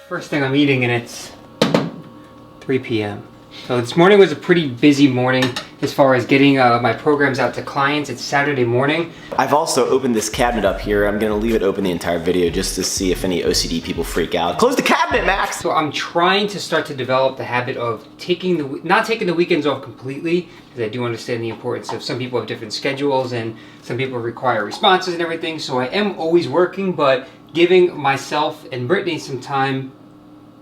First thing I'm eating, and it's 3 p.m. So this morning was a pretty busy morning as far as getting my programs out to clients. It's Saturday morning. I've also opened this cabinet up here. I'm gonna leave it open the entire video just to see if any OCD people freak out. Close the cabinet, Max! So I'm trying to start to develop the habit of not taking the weekends off completely, because I do understand the importance of some people have different schedules and some people require responses and everything. So I am always working, but giving myself and Brittany some time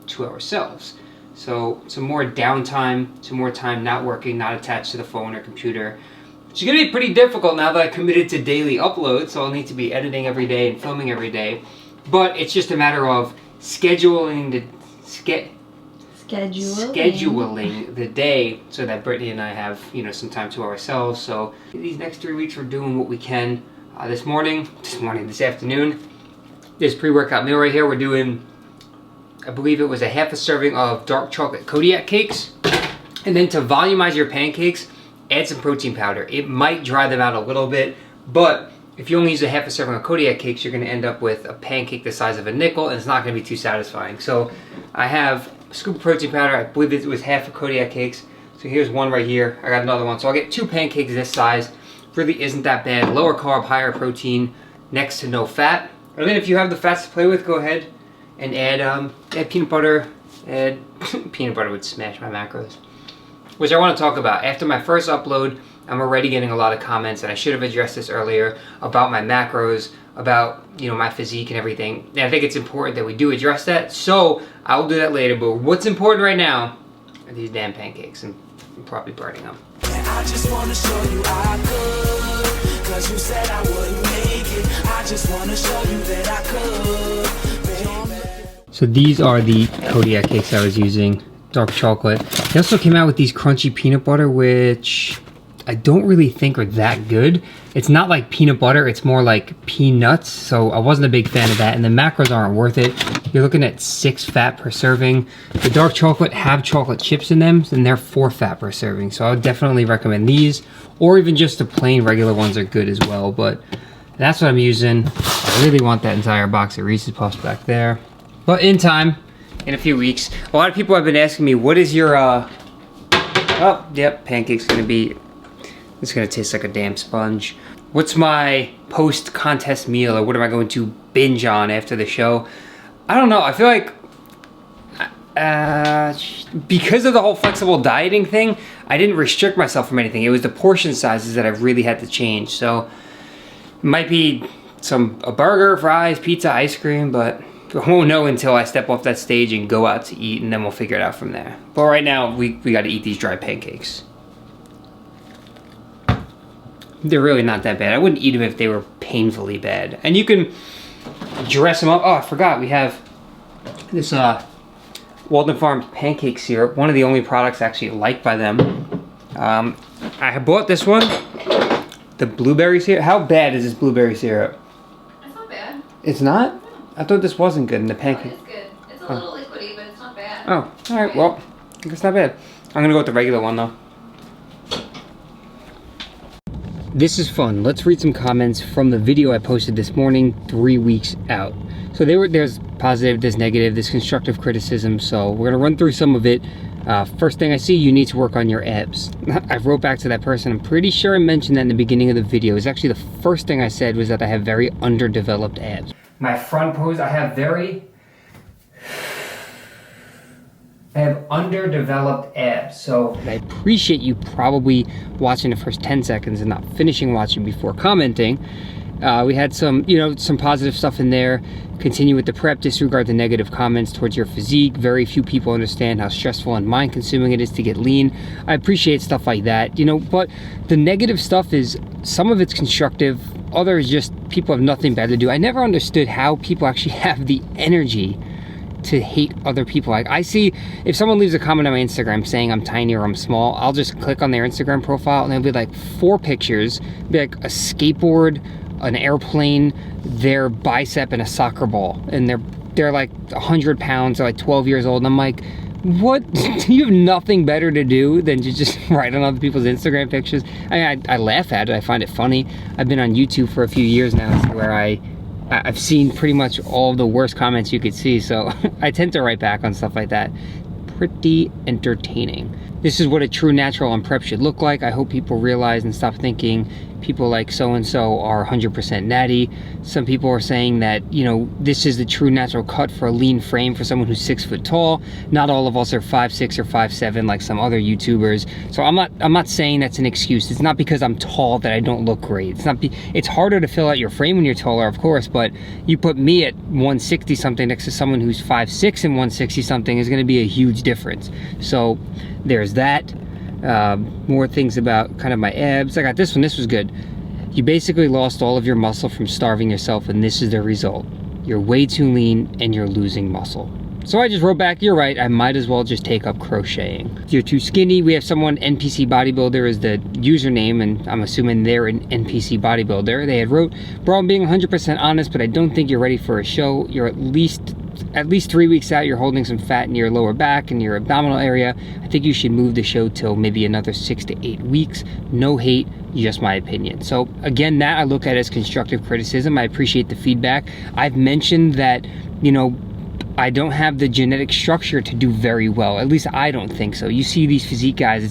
to ourselves. So some more downtime, some more time not working, not attached to the phone or computer. Which is gonna be pretty difficult now that I committed to daily uploads, so I'll need to be editing every day and filming every day. But it's just a matter of scheduling the day so that Brittany and I have, some time to ourselves. So these next 3 weeks we're doing what we can. This afternoon, this pre-workout meal right here, we're doing, I believe it was a half a serving of dark chocolate Kodiak cakes. And then to volumize your pancakes, add some protein powder. It might dry them out a little bit, but if you only use a half a serving of Kodiak cakes, you're gonna end up with a pancake the size of a nickel, and it's not gonna be too satisfying. So I have a scoop of protein powder. I believe it was half a Kodiak cakes. So here's one right here. I got another one. So I'll get 2 pancakes this size. Really isn't that bad. Lower carb, higher protein, next to no fat. And then if you have the fats to play with, go ahead and add peanut butter. Peanut butter would smash my macros. Which I want to talk about. After my first upload, I'm already getting a lot of comments, and I should have addressed this earlier, about my macros, about my physique and everything. And I think it's important that we do address that, so I'll do that later. But what's important right now are these damn pancakes, and I'm probably burning them. I just want to show you I could, 'cause you said I wouldn't make it. I just want to show you that I could. So these are the Kodiak cakes I was using, dark chocolate. They also came out with these crunchy peanut butter, which I don't really think are that good. It's not like peanut butter, it's more like peanuts, so I wasn't a big fan of that, and the macros aren't worth it. You're looking at 6 fat per serving. The dark chocolate have chocolate chips in them, and they're 4 fat per serving, so I would definitely recommend these, or even just the plain regular ones are good as well, but that's what I'm using. I really want that entire box of Reese's Puffs back there. But in time, in a few weeks, a lot of people have been asking me, what is your, oh, yep, pancake's gonna be, it's gonna taste like a damn sponge. What's my post-contest meal, or what am I going to binge on after the show? I don't know, I feel like, because of the whole flexible dieting thing, I didn't restrict myself from anything. It was the portion sizes that I really had to change. So, it might be a burger, fries, pizza, ice cream, but I won't know until I step off that stage and go out to eat, and then we'll figure it out from there. But right now, we gotta eat these dry pancakes. They're really not that bad. I wouldn't eat them if they were painfully bad. And you can dress them up. Oh, I forgot, we have this Walden Farms pancake syrup, one of the only products actually liked by them. I bought this one, the blueberry syrup. How bad is this blueberry syrup? It's not bad. It's not? I thought this wasn't good in the pancake. Oh, it's good. It's a little liquidy, but it's not bad. Oh, alright, well, I think it's not bad. I'm gonna go with the regular one though. This is fun. Let's read some comments from the video I posted this morning, 3 weeks out. So there's positive, there's negative, there's constructive criticism, so we're gonna run through some of it. First thing I see, you need to work on your abs. I wrote back to that person. I'm pretty sure I mentioned that in the beginning of the video. It was actually the first thing I said was that I have very underdeveloped abs. My front pose, I have underdeveloped abs, so I appreciate you probably watching the first 10 seconds and not finishing watching before commenting. We had some positive stuff in there. Continue with the prep, disregard the negative comments towards your physique. Very few people understand how stressful and mind-consuming it is to get lean. I appreciate stuff like that, but the negative stuff is, some of it's constructive, others just people have nothing better to do. I never understood how people actually have the energy to hate other people. Like, I see, if someone leaves a comment on my Instagram saying I'm tiny or I'm small, I'll just click on their Instagram profile and there'll be like 4 pictures, be like a skateboard, an airplane, their bicep, and a soccer ball, and they're like 100 pounds, they're like 12 years old, and I'm like, what? You have nothing better to do than to just write on other people's Instagram pictures? I laugh at it, I find it funny. I've been on YouTube for a few years now, where I I've seen pretty much all the worst comments you could see, so I tend to write back on stuff like that. Pretty entertaining. This is what a true natural on prep should look like. I hope people realize and stop thinking people like so-and-so are 100% natty. Some people are saying that, you know, this is the true natural cut for a lean frame for someone who's 6 foot tall. Not all of us are 5'6" or 5'7" like some other YouTubers. So I'm not saying that's an excuse. It's not because I'm tall that I don't look great. It's harder to fill out your frame when you're taller, of course, but you put me at 160 something next to someone who's 5'6" and 160 something is going to be a huge difference. So there's that. More things about kind of my abs. I got this one. This was good. You basically lost all of your muscle from starving yourself, and this is the result. You're way too lean and you're losing muscle. So I just wrote back, you're right, I might as well just take up crocheting. You're too skinny. We have someone, NPC Bodybuilder is the username, and I'm assuming they're an NPC Bodybuilder. They had wrote, bro, I'm being 100% honest, but I don't think you're ready for a show. You're at least 3 weeks out, you're holding some fat in your lower back and your abdominal area. I think you should move the show till maybe another 6 to 8 weeks. No hate, just my opinion. So again, that I look at as constructive criticism. I appreciate the feedback. I've mentioned that, you know, I don't have the genetic structure to do very well. At least I don't think so. You see these physique guys,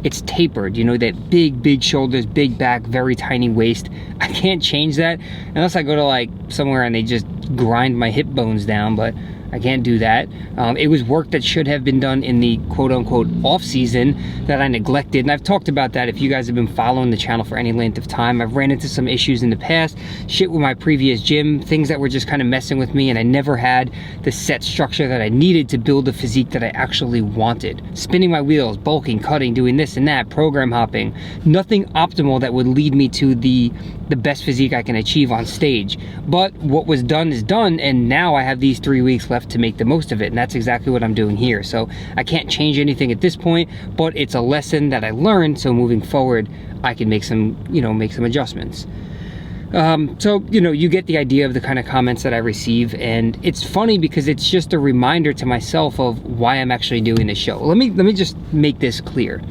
it's tapered, you know, that big shoulders, big back, very tiny waist. I can't change that unless I go to like somewhere and they just grind my hip bones down, but I can't do that. It was work that should have been done in the quote-unquote off-season that I neglected, and I've talked about that if you guys have been following the channel for any length of time. I've ran into some issues in the past, shit with my previous gym, things that were just kind of messing with me, and I never had the set structure that I needed to build the physique that I actually wanted. Spinning my wheels, bulking, cutting, doing this and that, program hopping, nothing optimal that would lead me to the best physique I can achieve on stage. But what was done is done, and now I have these 3 weeks left to make the most of it, and that's exactly what I'm doing here. So I can't change anything at this point, but it's a lesson that I learned, so moving forward I can make some adjustments. So, you know, you get the idea of the kind of comments that I receive, and it's funny because it's just a reminder to myself of why I'm actually doing this show. Let me just make this clear.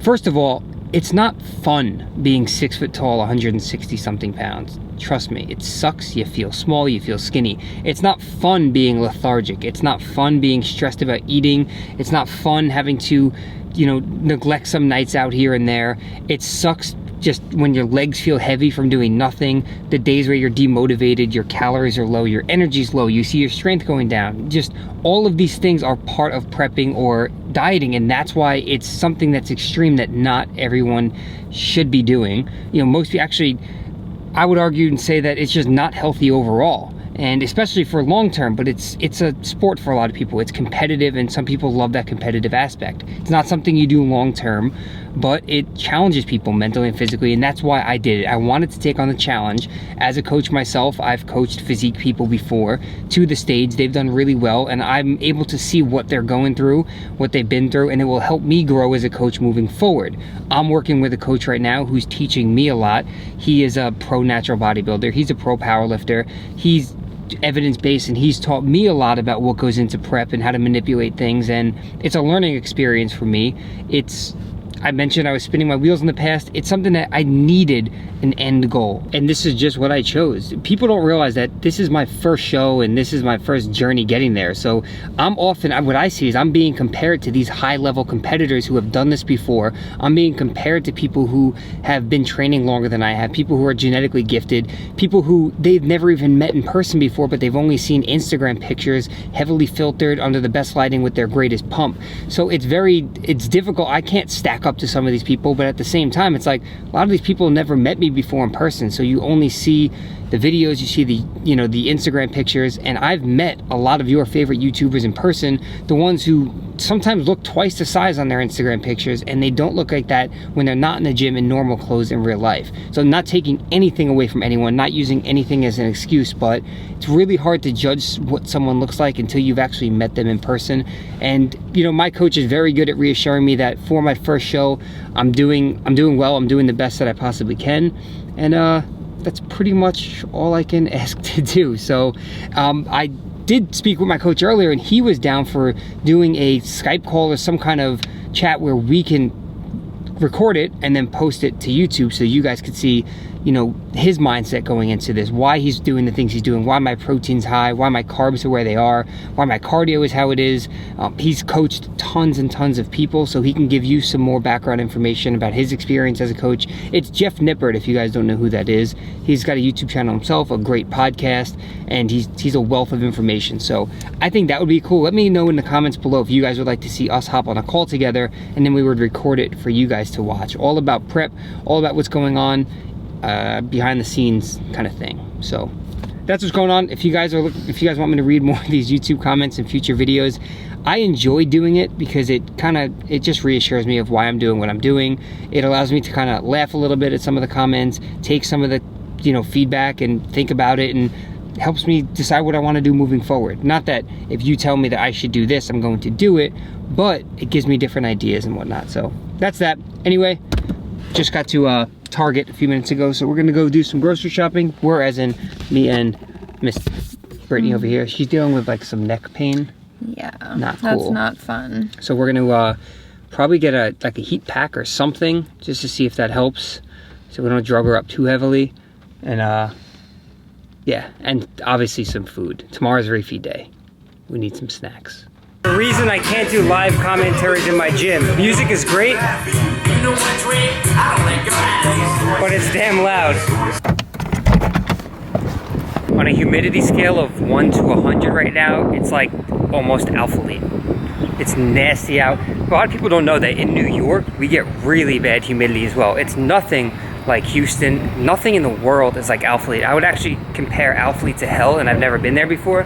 First of all, it's not fun being 6 foot tall, 160 something pounds. Trust me, it sucks. You feel small, you feel skinny. It's not fun being lethargic. It's not fun being stressed about eating. It's not fun having to, you know, neglect some nights out here and there. It sucks just when your legs feel heavy from doing nothing, the days where you're demotivated, your calories are low, your energy's low, you see your strength going down. Just all of these things are part of prepping or dieting, and that's why it's something that's extreme that not everyone should be doing. You know, most people actually, I would argue and say that it's just not healthy overall, and especially for long term, but it's a sport for a lot of people. It's competitive, and some people love that competitive aspect. It's not something you do long term, but it challenges people mentally and physically, and that's why I did it. I wanted to take on the challenge. As a coach myself, I've coached physique people before to the stage. They've done really well, and I'm able to see what they're going through, what they've been through, and it will help me grow as a coach moving forward. I'm working with a coach right now who's teaching me a lot. He is a pro natural bodybuilder. He's a pro powerlifter. He's evidence-based, and he's taught me a lot about what goes into prep and how to manipulate things, and it's a learning experience for me. I mentioned I was spinning my wheels in the past. It's something that I needed an end goal, and this is just what I chose. People don't realize that this is my first show and this is my first journey getting there. So what I see is I'm being compared to these high-level competitors who have done this before. I'm being compared to people who have been training longer than I have, people who are genetically gifted, people who they've never even met in person before, but they've only seen Instagram pictures heavily filtered under the best lighting with their greatest pump. So it's difficult. I can't stack up to some of these people, but at the same time, it's like a lot of these people never met me before in person, so you only see the videos, you see the Instagram pictures, and I've met a lot of your favorite YouTubers in person, the ones who sometimes look twice the size on their Instagram pictures, and they don't look like that when they're not in the gym in normal clothes in real life. So I'm not taking anything away from anyone, not using anything as an excuse, but it's really hard to judge what someone looks like until you've actually met them in person. And you know, my coach is very good at reassuring me that for my first show, I'm doing well, I'm doing the best that I possibly can, and that's pretty much all I can ask to do. So I did speak with my coach earlier, and he was down for doing a Skype call or some kind of chat where we can record it and then post it to YouTube so you guys could see, you know, his mindset going into this, why he's doing the things he's doing, why my protein's high, why my carbs are where they are, why my cardio is how it is. He's coached tons and tons of people, so he can give you some more background information about his experience as a coach. It's Jeff Nippert, if you guys don't know who that is. He's got a YouTube channel himself, a great podcast, and he's a wealth of information. So I think that would be cool. Let me know in the comments below if you guys would like to see us hop on a call together, and then we would record it for you guys to watch. All about prep, all about what's going on, behind the scenes kind of thing. So that's what's going on. If you guys want me to read more of these YouTube comments in future videos, I enjoy doing it because it just reassures me of why I'm doing what I'm doing. It allows me to kind of laugh a little bit at some of the comments, take some of the, you know, feedback and think about it, and helps me decide what I want to do moving forward. Not that if you tell me that I should do this, I'm going to do it, but it gives me different ideas and whatnot. So that's that. Anyway, just got to Target a few minutes ago, so we're gonna go do some grocery shopping. We're, as in me and Miss Brittany over here. She's dealing with like some neck pain. Yeah, not cool. That's not fun. So we're gonna probably get a heat pack or something just to see if that helps, so we don't drug her up too heavily. And yeah, and obviously some food. Tomorrow's refeed day. We need some snacks. The reason I can't do live commentaries in my gym, music is great, but it's damn loud. On a humidity scale of 1 to 100 right now, it's like almost alpha-lead. It's nasty out. A lot of people don't know that in New York, we get really bad humidity as well. It's nothing like Houston. Nothing in the world is like alpha-lead. I would actually compare alpha-lead to hell, and I've never been there before,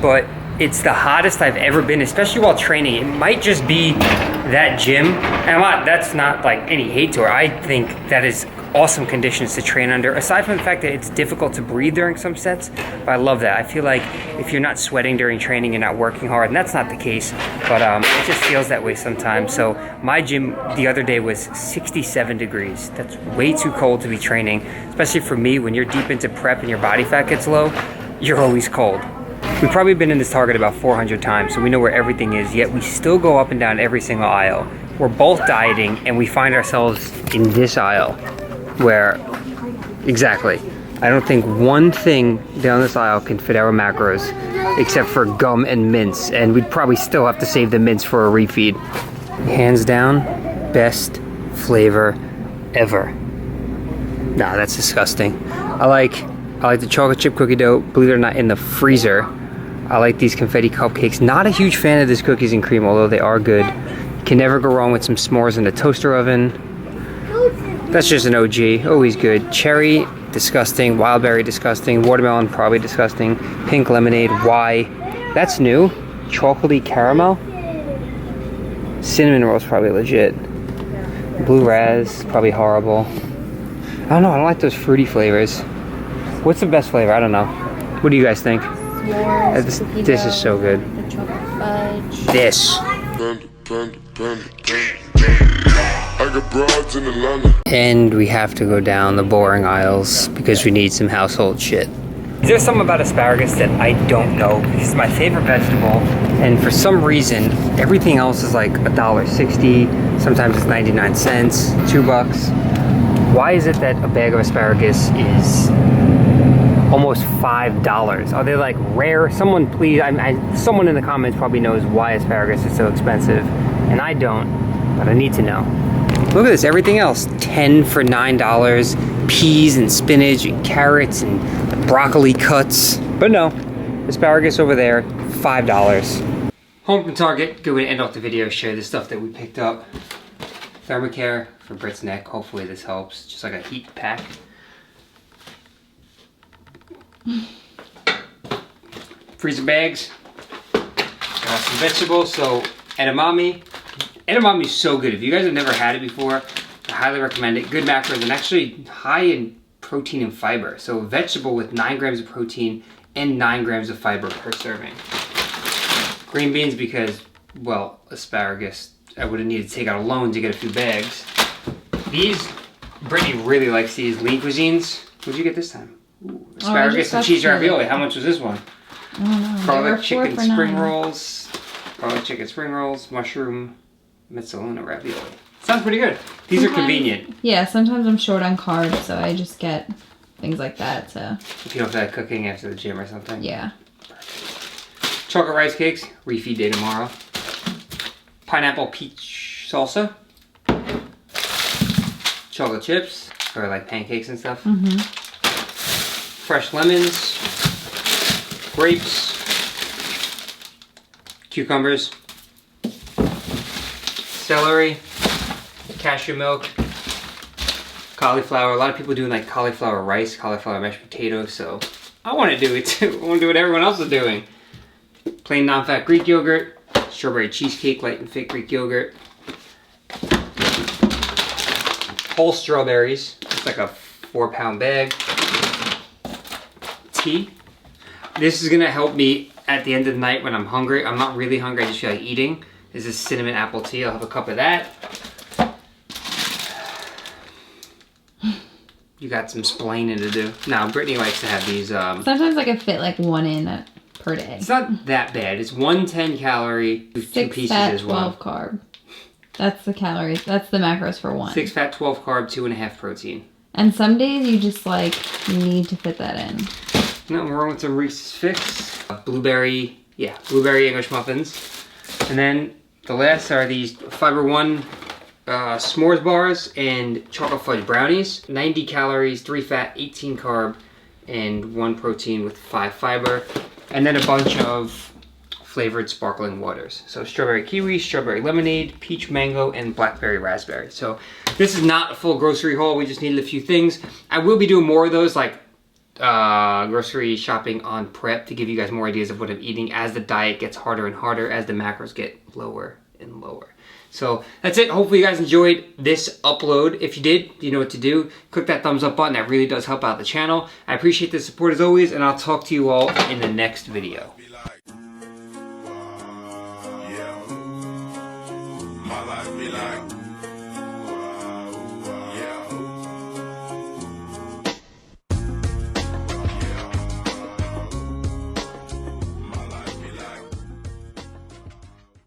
but it's the hottest I've ever been, especially while training. It might just be that gym, and that's not like any hate to her. I think that is awesome conditions to train under, aside from the fact that it's difficult to breathe during some sets, but I love that. I feel like if you're not sweating during training, you're not working hard, and that's not the case, but it just feels that way sometimes. So my gym the other day was 67 degrees. That's way too cold to be training, especially for me. When you're deep into prep and your body fat gets low, you're always cold. We've probably been in this Target about 400 times, so we know where everything is, yet we still go up and down every single aisle. We're both dieting, and we find ourselves in this aisle where, exactly, I don't think one thing down this aisle can fit our macros except for gum and mints, and we'd probably still have to save the mints for a refeed. Hands down, best flavor ever. Nah, that's disgusting. I like the chocolate chip cookie dough, believe it or not, in the freezer. I like these confetti cupcakes. Not a huge fan of this cookies and cream, although they are good. Can never go wrong with some s'mores in the toaster oven. That's just an OG, always good. Cherry, disgusting. Wild berry, disgusting. Watermelon, probably disgusting. Pink lemonade, why? That's new. Chocolatey caramel. Cinnamon roll's probably legit. Blue raz, probably horrible. I don't know, I don't like those fruity flavors. What's the best flavor? I don't know. What do you guys think? This is so good. The chocolate fudge. This. And we have to go down the boring aisles because we need some household shit. There's something about asparagus that I don't know. It's my favorite vegetable, and for some reason, everything else is like $1.60. Sometimes it's 99 cents, $2. Why is it that a bag of asparagus is almost $5? Are they like rare? Someone please, someone in the comments probably knows why asparagus is so expensive, and I don't, but I need to know. Look at this, everything else, 10 for $9, peas and spinach and carrots and broccoli cuts. But no, asparagus over there, $5. Home from Target, good way to end off the video, share the stuff that we picked up. Thermacare for Britt's neck, hopefully this helps. Just like a heat pack. Freezer bags. Got some vegetables, so edamame. Edamame is so good. If you guys have never had it before, I highly recommend it. Good macros and actually high in protein and fiber. So a vegetable with 9 grams of protein and 9 grams of fiber per serving. Green beans because, well, asparagus, I would have needed to take out a loan to get a few bags. These, Brittany really likes these lean cuisines. What'd you get this time? Ooh, asparagus and cheese ravioli. How much was this one? I don't know. Garlic chicken spring rolls. Garlic chicken spring rolls. Mushroom mozzarella ravioli. Sounds pretty good. These are convenient. Yeah, sometimes I'm short on carbs, so I just get things like that to... If you don't feel like cooking after the gym or something. Yeah. Chocolate rice cakes, refeed day tomorrow. Pineapple peach salsa. Chocolate chips, or like pancakes and stuff. Mm-hmm. Fresh lemons. Grapes. Cucumbers. Celery. Cashew milk. Cauliflower. A lot of people doing like cauliflower rice, cauliflower mashed potatoes, so I want to do it too. I want to do what everyone else is doing. Plain non-fat Greek yogurt. Strawberry cheesecake, light and thick Greek yogurt. Whole strawberries. It's like a 4-pound bag. Tea. This is gonna help me at the end of the night when I'm hungry. I'm not really hungry, I just feel like eating. This is cinnamon apple tea. I'll have a cup of that. You got some splaining to do. Now, Brittany likes to have these. Sometimes I can fit like one in per day. It's not that bad. It's 110 calorie with 2 pieces fat, as well. 12 carb. That's the calories. That's the macros for one. 6 fat, 12 carb, 2.5 protein. And some days you just like need to fit that in. No, we're on with some Reese's Fix. Blueberry English muffins. And then the last are these Fiber One s'mores bars and chocolate fudge brownies. 90 calories, 3 fat, 18 carb, and 1 protein with 5 fiber. And then a bunch of flavored sparkling waters. So strawberry kiwi, strawberry lemonade, peach mango, and blackberry raspberry. So this is not a full grocery haul. We just needed a few things. I will be doing more of those, like grocery shopping on prep, to give you guys more ideas of what I'm eating as the diet gets harder and harder, as the macros get lower and lower. So that's it. Hopefully you guys enjoyed this upload. If you did, you know what to do. Click that thumbs up button. That really does help out the channel. I appreciate the support as always, and I'll talk to you all in the next video. My life be like